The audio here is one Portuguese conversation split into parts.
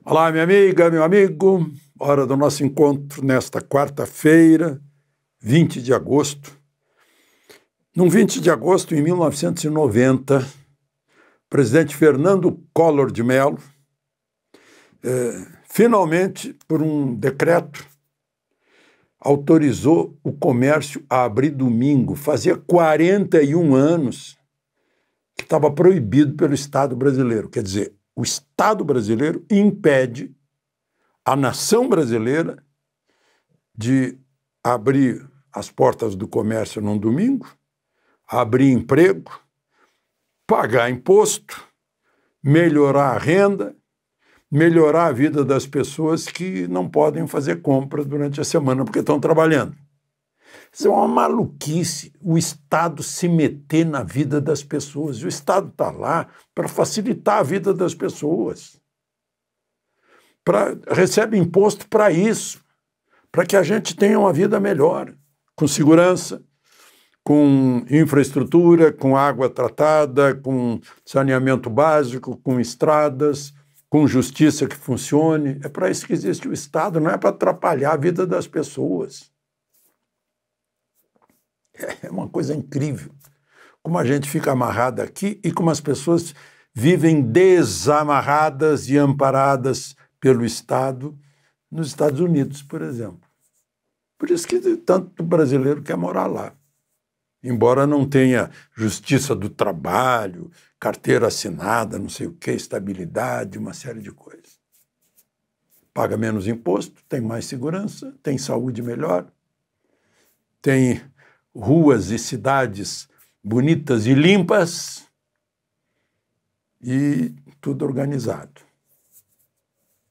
Olá, minha amiga, meu amigo. Hora do nosso encontro nesta quarta-feira, 20 de agosto. Num 20 de agosto, em 1990, o presidente Fernando Collor de Mello, finalmente, por um decreto, autorizou o comércio a abrir domingo. Fazia 41 anos que estava proibido pelo Estado brasileiro. Quer dizer, o Estado brasileiro impede a nação brasileira de abrir as portas do comércio num domingo, abrir emprego, pagar imposto, melhorar a renda, melhorar a vida das pessoas que não podem fazer compras durante a semana porque estão trabalhando. Isso é uma maluquice, o Estado se meter na vida das pessoas. O Estado está lá para facilitar a vida das pessoas. Recebe imposto para isso, para que a gente tenha uma vida melhor, com segurança, com infraestrutura, com água tratada, com saneamento básico, com estradas, com justiça que funcione. É para isso que existe o Estado, não é para atrapalhar a vida das pessoas. É uma coisa incrível como a gente fica amarrado aqui e como as pessoas vivem desamarradas e amparadas pelo Estado nos Estados Unidos, por exemplo. Por isso que tanto brasileiro quer morar lá. Embora não tenha justiça do trabalho, carteira assinada, não sei o quê, estabilidade, uma série de coisas. Paga menos imposto, tem mais segurança, tem saúde melhor, tem ruas e cidades bonitas e limpas e tudo organizado.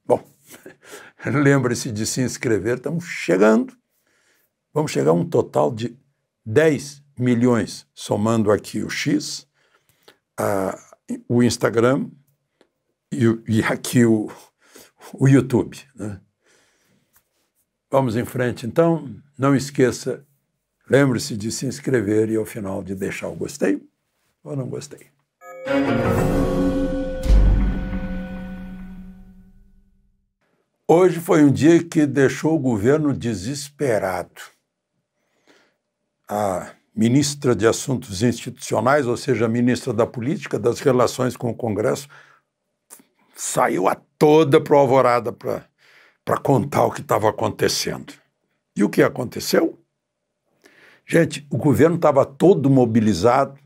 Bom, lembre-se de se inscrever, estamos chegando. Vamos chegar a um total de 10 milhões, somando aqui o X, o Instagram e aqui o YouTube, né? Vamos em frente, então. Não esqueça, lembre-se de se inscrever e, ao final, de deixar o gostei ou não gostei. Hoje foi um dia que deixou o governo desesperado. A ministra de Assuntos Institucionais, ou seja, a ministra da Política, das Relações com o Congresso, saiu a toda para o Alvorada para contar o que estava acontecendo. E o que aconteceu? Gente, o governo estava todo mobilizado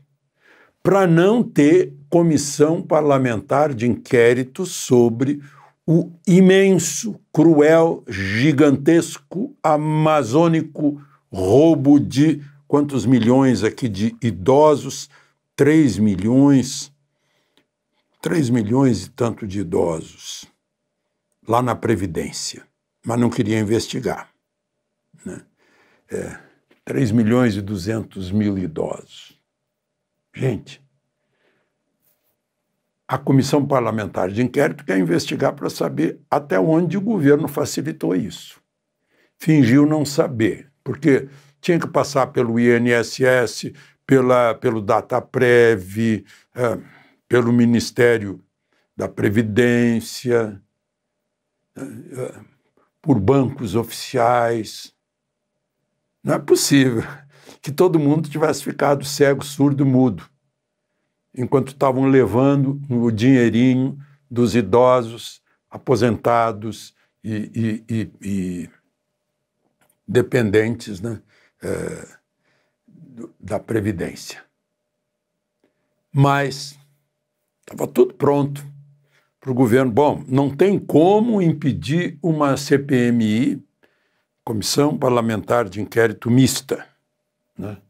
para não ter comissão parlamentar de inquérito sobre o imenso, cruel, gigantesco, amazônico roubo de quantos milhões aqui de idosos? 3 milhões e tanto de idosos lá na Previdência, mas não queria investigar, né? 3 milhões e 200 mil idosos. Gente, a Comissão Parlamentar de Inquérito quer investigar para saber até onde o governo facilitou isso. Fingiu não saber, porque tinha que passar pelo INSS, pelo Dataprev, pelo Ministério da Previdência, por bancos oficiais. Não é possível que todo mundo tivesse ficado cego, surdo, mudo, enquanto estavam levando o dinheirinho dos idosos, aposentados e dependentes, né, da Previdência. Mas estava tudo pronto para o governo. Bom, não tem como impedir uma CPMI, Comissão Parlamentar de Inquérito Mista, né?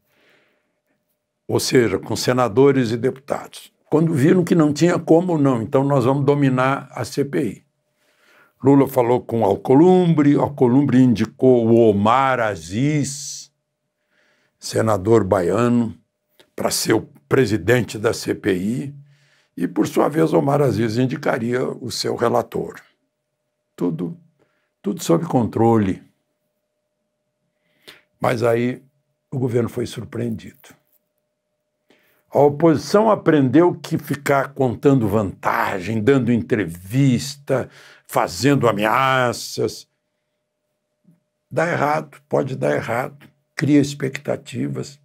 Ou seja, com senadores e deputados. Quando viram que não tinha como não, então nós vamos dominar a CPI. Lula falou com Alcolumbre indicou o Omar Aziz, senador baiano, para ser o presidente da CPI, e, por sua vez, Omar Aziz indicaria o seu relator. Tudo sob controle. Mas aí o governo foi surpreendido. A oposição aprendeu que ficar contando vantagem, dando entrevista, fazendo ameaças, dá errado, pode dar errado, cria expectativas,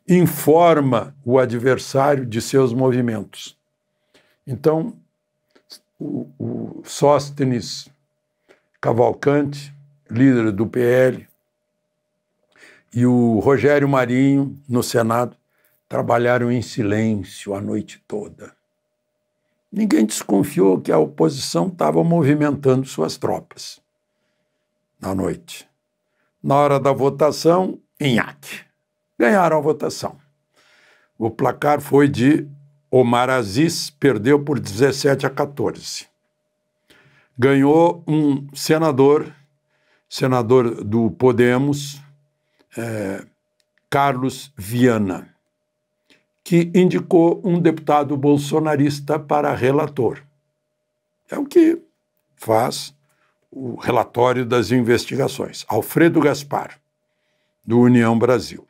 informa o adversário de seus movimentos. Então, o Sóstenes Cavalcante, líder do PL, e o Rogério Marinho, no Senado, trabalharam em silêncio a noite toda. Ninguém desconfiou que a oposição estava movimentando suas tropas na noite. Na hora da votação, nhaque. Ganharam a votação. O placar foi de Omar Aziz, perdeu por 17-14. Ganhou um senador do Podemos, Carlos Viana, que indicou um deputado bolsonarista para relator. É o que faz o relatório das investigações. Alfredo Gaspar, do União Brasil.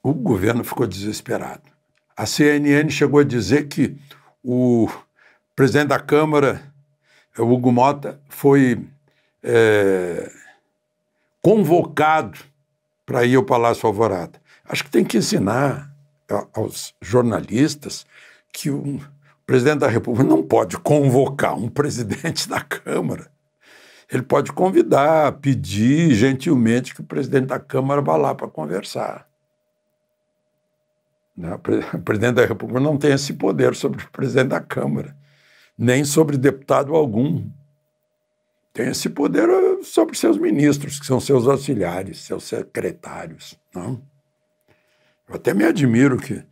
O governo ficou desesperado. A CNN chegou a dizer que o presidente da Câmara, Hugo Mota, foi convocado para ir ao Palácio Alvorada. Acho que tem que ensinar aos jornalistas que o presidente da República não pode convocar um presidente da Câmara. Ele pode convidar, pedir gentilmente que o presidente da Câmara vá lá para conversar. O presidente da República não tem esse poder sobre o presidente da Câmara, nem sobre deputado algum. Tem esse poder sobre seus ministros, que são seus auxiliares, seus secretários. Não? Eu até me admiro que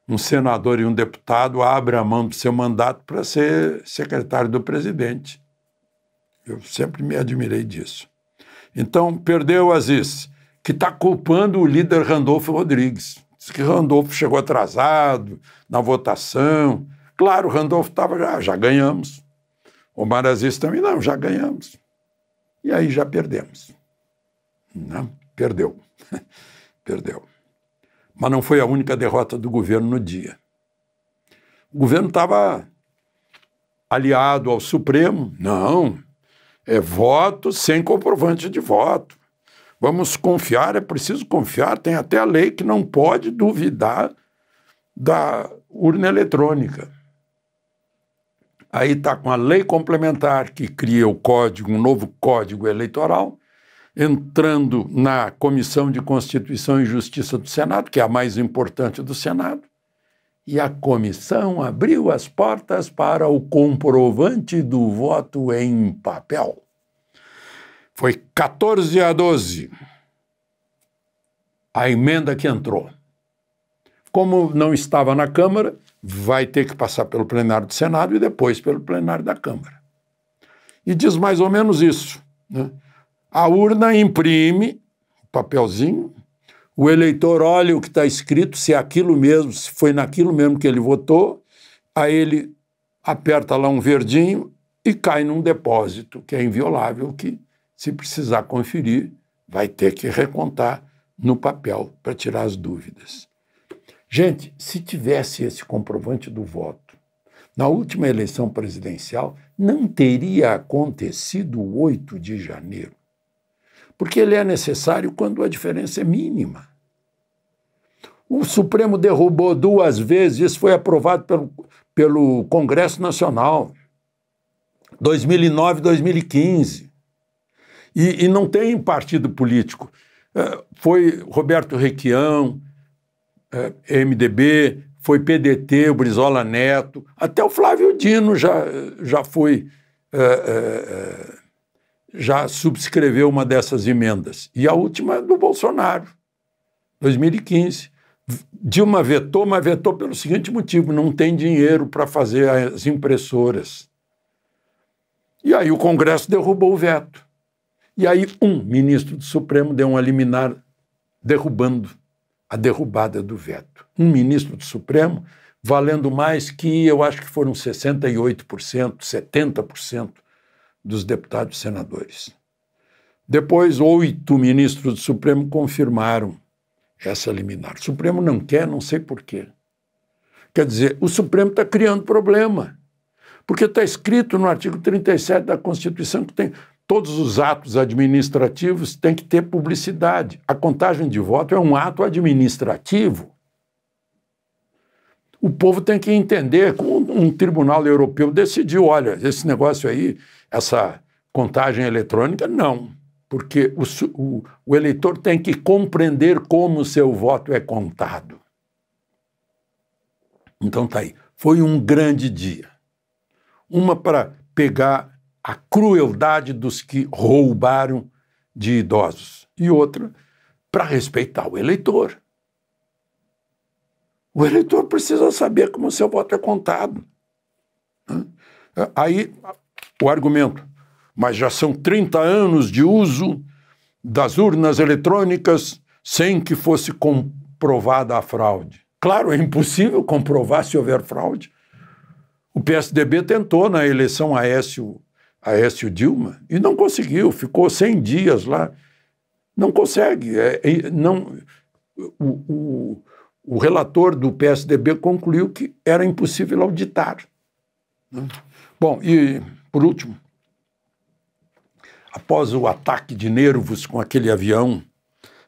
um senador e um deputado abram a mão do seu mandato para ser secretário do presidente. Eu sempre me admirei disso. Então, perdeu o Aziz, que está culpando o líder Randolfo Rodrigues. Diz que Randolfo chegou atrasado na votação. Claro, Randolfo estava, já ganhamos. Omar Aziz também, não, já ganhamos. E aí já perdemos. Não, perdeu. Perdeu. Mas não foi a única derrota do governo no dia. O governo estava aliado ao Supremo. Não, é voto sem comprovante de voto. Vamos confiar, é preciso confiar. Tem até a lei que não pode duvidar da urna eletrônica. Aí está com a lei complementar que cria o código, um novo código eleitoral, entrando na Comissão de Constituição e Justiça do Senado, que é a mais importante do Senado, e a comissão abriu as portas para o comprovante do voto em papel. Foi 14-12 a emenda que entrou. Como não estava na Câmara, vai ter que passar pelo plenário do Senado e depois pelo plenário da Câmara. E diz mais ou menos isso, né? A urna imprime papelzinho, o eleitor olha o que está escrito, se é aquilo mesmo, se foi naquilo mesmo que ele votou, aí ele aperta lá um verdinho e cai num depósito que é inviolável, que, se precisar conferir, vai ter que recontar no papel para tirar as dúvidas. Gente, se tivesse esse comprovante do voto, na última eleição presidencial, não teria acontecido o 8 de janeiro. Porque ele é necessário quando a diferença é mínima. O Supremo derrubou 2 vezes, isso foi aprovado pelo Congresso Nacional, 2009 e 2015. E não tem partido político. Foi Roberto Requião, MDB, foi PDT, o Brizola Neto, até o Flávio Dino já foi... já subscreveu uma dessas emendas. E a última é do Bolsonaro, 2015. Dilma vetou, mas vetou pelo seguinte motivo: não tem dinheiro para fazer as impressoras. E aí o Congresso derrubou o veto. E aí um ministro do Supremo deu uma liminar derrubando a derrubada do veto. Um ministro do Supremo valendo mais que, eu acho que foram 68%, 70% dos deputados e senadores. Depois, 8 ministros do Supremo confirmaram essa liminar. O Supremo não quer, não sei por quê. Quer dizer, o Supremo está criando problema, porque está escrito no artigo 37 da Constituição que todos os atos administrativos têm que ter publicidade. A contagem de voto é um ato administrativo. O povo tem que entender, como um tribunal europeu decidiu, olha, esse negócio aí, essa contagem eletrônica, não, porque o eleitor tem que compreender como o seu voto é contado. Então tá aí, foi um grande dia. Uma para pegar a crueldade dos que roubaram de idosos e outra para respeitar o eleitor. O eleitor precisa saber como o seu voto é contado. Aí o argumento, mas já são 30 anos de uso das urnas eletrônicas sem que fosse comprovada a fraude. Claro, é impossível comprovar se houver fraude. O PSDB tentou na eleição Aécio Dilma e não conseguiu, ficou 100 dias lá. Não consegue. O relator do PSDB concluiu que era impossível auditar. Bom, e por último, após o ataque de nervos com aquele avião,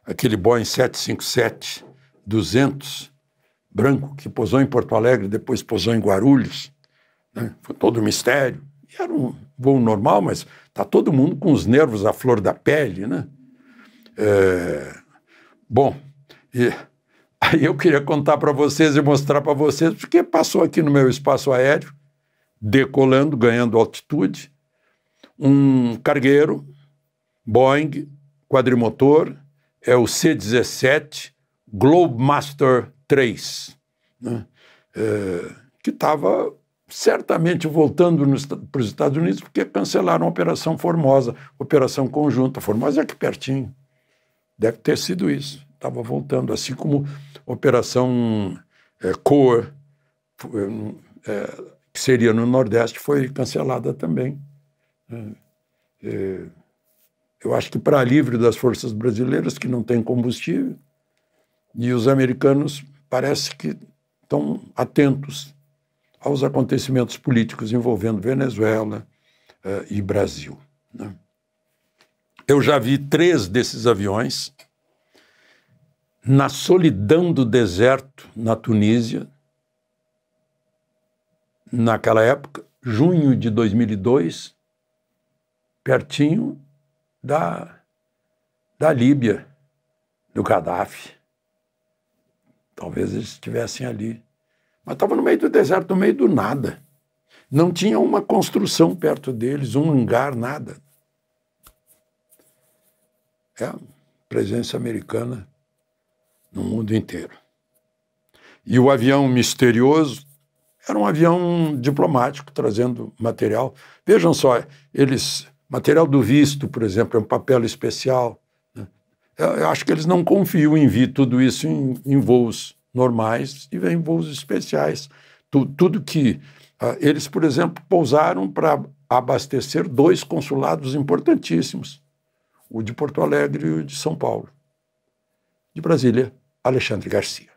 aquele Boeing 757-200, branco, que pousou em Porto Alegre, depois pousou em Guarulhos, né? Foi todo um mistério. E era um voo normal, mas está todo mundo com os nervos à flor da pele, né? Bom, aí eu queria contar para vocês e mostrar para vocês, porque passou aqui no meu espaço aéreo, decolando, ganhando altitude, um cargueiro, Boeing, quadrimotor, é o C-17 Globemaster III, né? Que estava certamente voltando para os Estados Unidos porque cancelaram a Operação Formosa, Operação Conjunta. Formosa é aqui pertinho. Deve ter sido isso. Estava voltando, assim como a Operação COR, que seria no Nordeste, foi cancelada também. Eu acho que para alívio das forças brasileiras, que não têm combustível, e os americanos parece que estão atentos aos acontecimentos políticos envolvendo Venezuela e Brasil, né? Eu já vi 3 desses aviões na solidão do deserto, na Tunísia, naquela época, junho de 2002, pertinho da Líbia, do Gaddafi. Talvez eles estivessem ali. Mas estava no meio do deserto, no meio do nada. Não tinha uma construção perto deles, um hangar, nada. É a presença americana no mundo inteiro. E o avião misterioso era um avião diplomático, trazendo material. Vejam só, material do visto, por exemplo, é um papel especial, né? Eu acho que eles não confiam em vir tudo isso em voos normais e vem em voos especiais. Tudo que... eles, por exemplo, pousaram para abastecer 2 consulados importantíssimos, o de Porto Alegre e o de São Paulo. De Brasília, Alexandre Garcia.